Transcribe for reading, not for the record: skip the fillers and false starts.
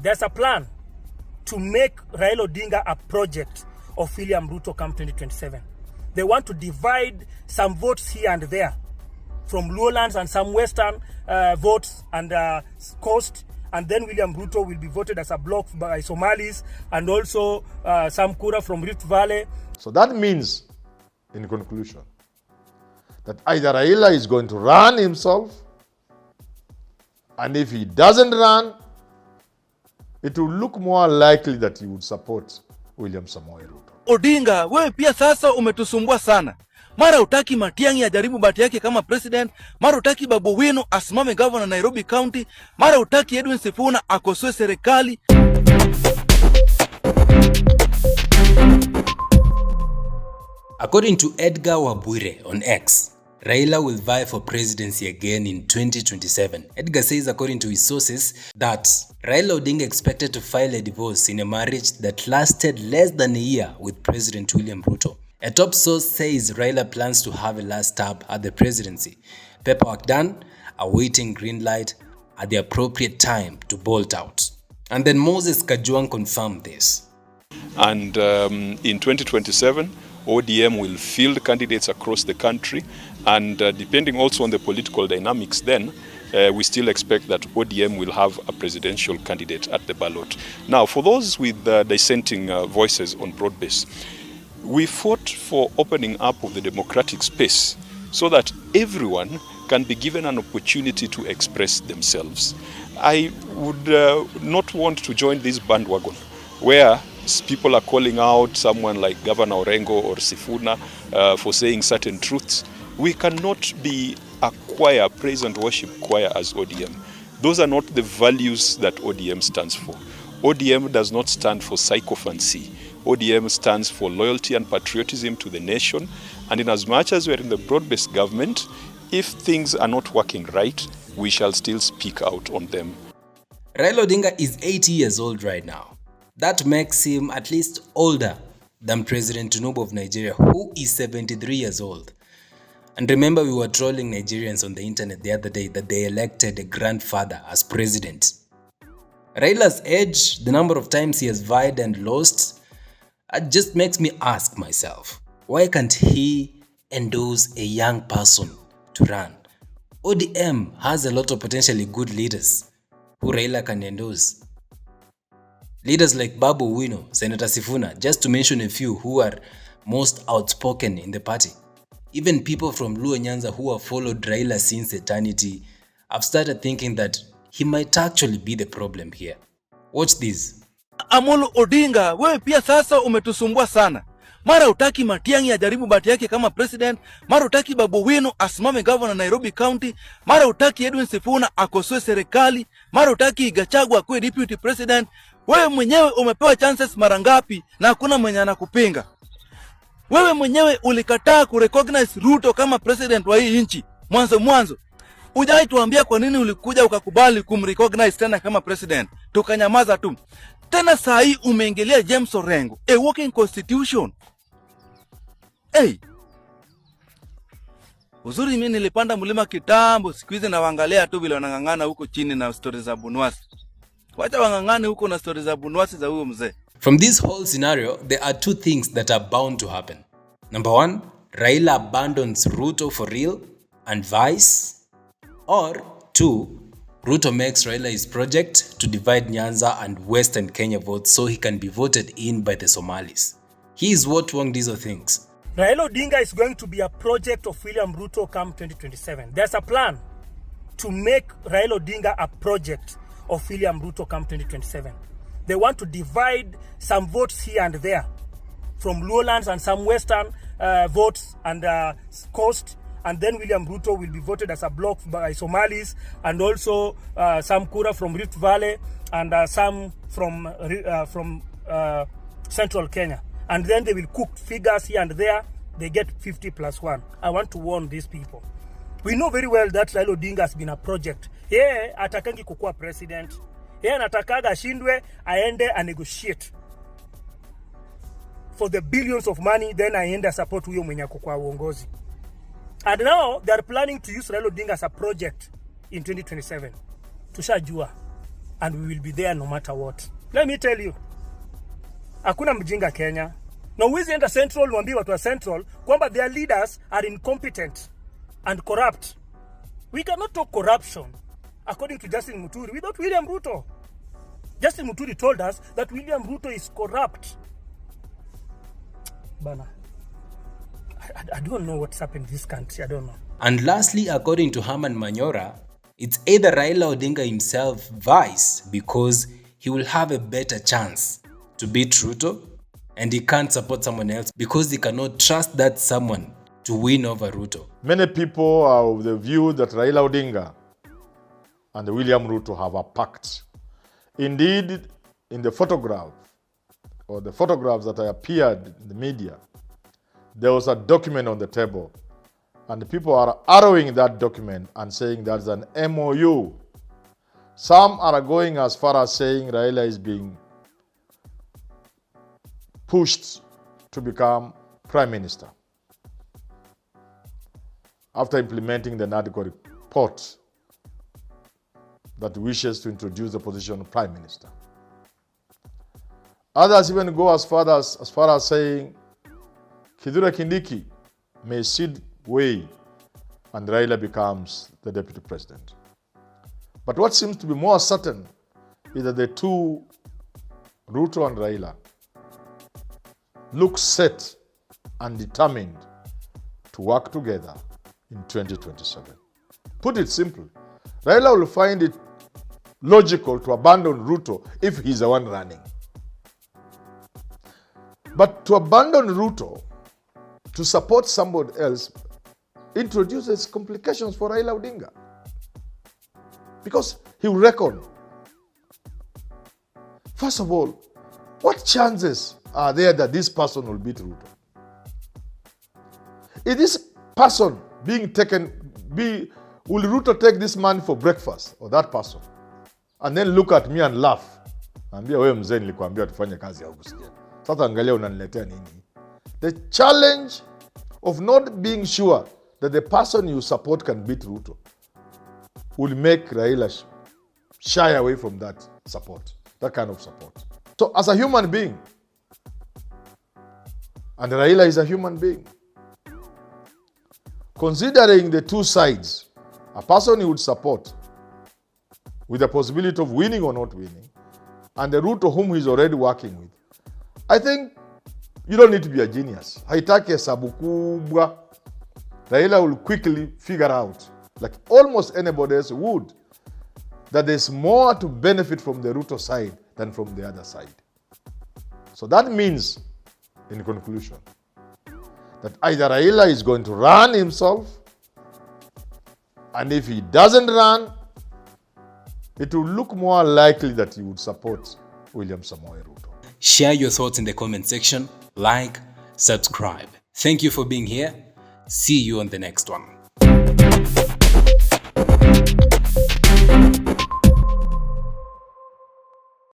There's a plan to make Raila Odinga a project of William Ruto come 2027. They want to divide some votes here and there from Luo Nyanza and some Western votes and coast, and then William Ruto will be voted as a block by Somalis and also some Kura from Rift Valley. So that means, in conclusion, that either Raila is going to run himself, and if he doesn't run, it will look more likely that he would support William Samoei Ruto. Odinga, wewe pia sasa umetusumbua sana. Mara utaki Matiang'i ajaribu bahati yake kama president, mara utaki Babu Owino asimame governor Nairobi County, mara utaki Edwin Sifuna akosoe serikali. According to Edgar Wabwire on X, Raila will vie for presidency again in 2027. Edgar says, according to his sources, that Raila Odinga expected to file a divorce in a marriage that lasted less than a year with President William Ruto. A top source says Raila plans to have a last stab at the presidency. Paperwork done, awaiting green light at the appropriate time to bolt out. And then Moses Kajwang confirmed this. And in 2027, ODM will field candidates across the country, and depending also on the political dynamics then, we still expect that ODM will have a presidential candidate at the ballot. Now, for those with dissenting voices on broad base, we fought for opening up of the democratic space so that everyone can be given an opportunity to express themselves. I would not want to join this bandwagon where people are calling out someone like Governor Orengo or Sifuna for saying certain truths. We cannot be a choir, praise and worship choir as ODM. Those are not the values that ODM stands for. ODM does not stand for sycophancy. ODM stands for loyalty and patriotism to the nation. And in as much as we are in the broad-based government, if things are not working right, we shall still speak out on them. Raila Odinga is 80 years old right now. That makes him at least older than President Tinubu of Nigeria, who is 73 years old. And remember, we were trolling Nigerians on the internet the other day that they elected a grandfather as president. Raila's age, the number of times he has vied and lost, it just makes me ask myself, why can't he endorse a young person to run? ODM has a lot of potentially good leaders who Raila can endorse. Leaders like Babu Owino, Senator Sifuna, just to mention a few who are most outspoken in the party. Even people from Luo Nyanza who have followed Raila since eternity have started thinking that he might actually be the problem here. Watch this. Amolo Odinga, wewe pia sasa umetusumbua sana. Mara utaki Matiang'i ajaribu bahati yake kama president, mara utaki Babu Owino asimame governor Nairobi County, mara utaki Edwin Sifuna akosoe serikali, mara utaki Gachagua akuwe deputy president. Wewe mwenyewe umepewa chances mara ngapi na hakuna mwenye anakupinga? Wewe mwenyewe ulikataa kurecognize Ruto kama president wa hii nchi. Mwanzo. Hujai tuambia kwa nini ulikuja ukakubali kumrecognize tena kama president. Tukanyamaza tu. Tena saa hii umeingilia James Orengo, a working constitution. Hey. Uzuri mimi nilipanda mlima kitambo, siku hizi nawaangalia tu vile wanangangana huko chini na stories za Bunwasi. Wacha wangangane huko na stories za Bunwasi za huyo mzee. From this whole scenario, there are two things that are bound to happen. Number one, Raila abandons Ruto for real and vice. Or two, Ruto makes Raila his project to divide Nyanza and Western Kenya votes so he can be voted in by the Somalis. He is what one these things. Raila Odinga is going to be a project of William Ruto come 2027. There's a plan to make Raila Odinga a project of William Ruto come 2027. They want to divide some votes here and there from Luo Nyanza and some Western votes and coast, and then William Ruto will be voted as a block by Somalis and also some Kura from Rift Valley and some from Central Kenya. And then they will cook figures here and there. They get 50+1. I want to warn these people. We know very well that Raila Odinga has been a project. Yeye atakangi kukua president. Yeye anatakaga shindwe aende a negotiate for the billions of money, then aende support huyo mwenye kukua uongozi. And now they are planning to use Raila Odinga as a project in 2027. Tushajua. and we will be there no matter what. Let me tell you, hakuna mjinga Kenya. Na uwezi enda Central mwambie watu wa Central kwamba their leaders are incompetent and corrupt. We cannot talk corruption according to Justin Muturi without William Ruto. Justin Muturi told us that William Ruto is corrupt. Bana, I don't know what's happened in this country. I don't know. And lastly, according to Herman Manyora, it's either Raila Odinga himself vice because he will have a better chance to beat Ruto, and he can't support someone else because he cannot trust that someone to win over Ruto. Many people are of the view that Raila Odinga and William Ruto have a pact. Indeed, in the photograph, or the photographs that appeared in the media, there was a document on the table, and people are arrowing that document and saying that's an MOU. Some are going as far as saying Raila is being pushed to become prime minister after implementing the NADCO report that wishes to introduce the position of prime minister. Others even go as far as saying Kithure Kindiki may cede way and Raila becomes the deputy president. But what seems to be more certain is that the two, Ruto and Raila, look set and determined to work together in 2027. Put it simple, Raila will find it logical to abandon Ruto if he's the one running. But to abandon Ruto to support somebody else introduces complications for Raila Odinga. Because he will reckon, first of all, what chances are there that this person will beat Ruto? Is this person being taken, will Ruto take this man for breakfast, or that person, and then look at me and laugh? Ambia wewe mzee nilikwambia tufanye kazi ya kusikia. Sasa angalia unaniletea nini? The challenge of not being sure that the person you support can beat Ruto will make Raila shy away from that support, that kind of support. So as a human being, and Raila is a human being, considering the two sides, a person he would support with the possibility of winning or not winning, and the Ruto whom he's already working with, I think you don't need to be a genius. Haitaki hesabu kubwa. Raila will quickly figure out, like almost anybody else would, that there's more to benefit from the Ruto side than from the other side. So that means, in conclusion, that either Raila is going to run himself, and if he doesn't run, it will look more likely that he would support William Samoei Ruto. Share your thoughts in the comment section, like, subscribe. Thank you for being here. See you on the next one.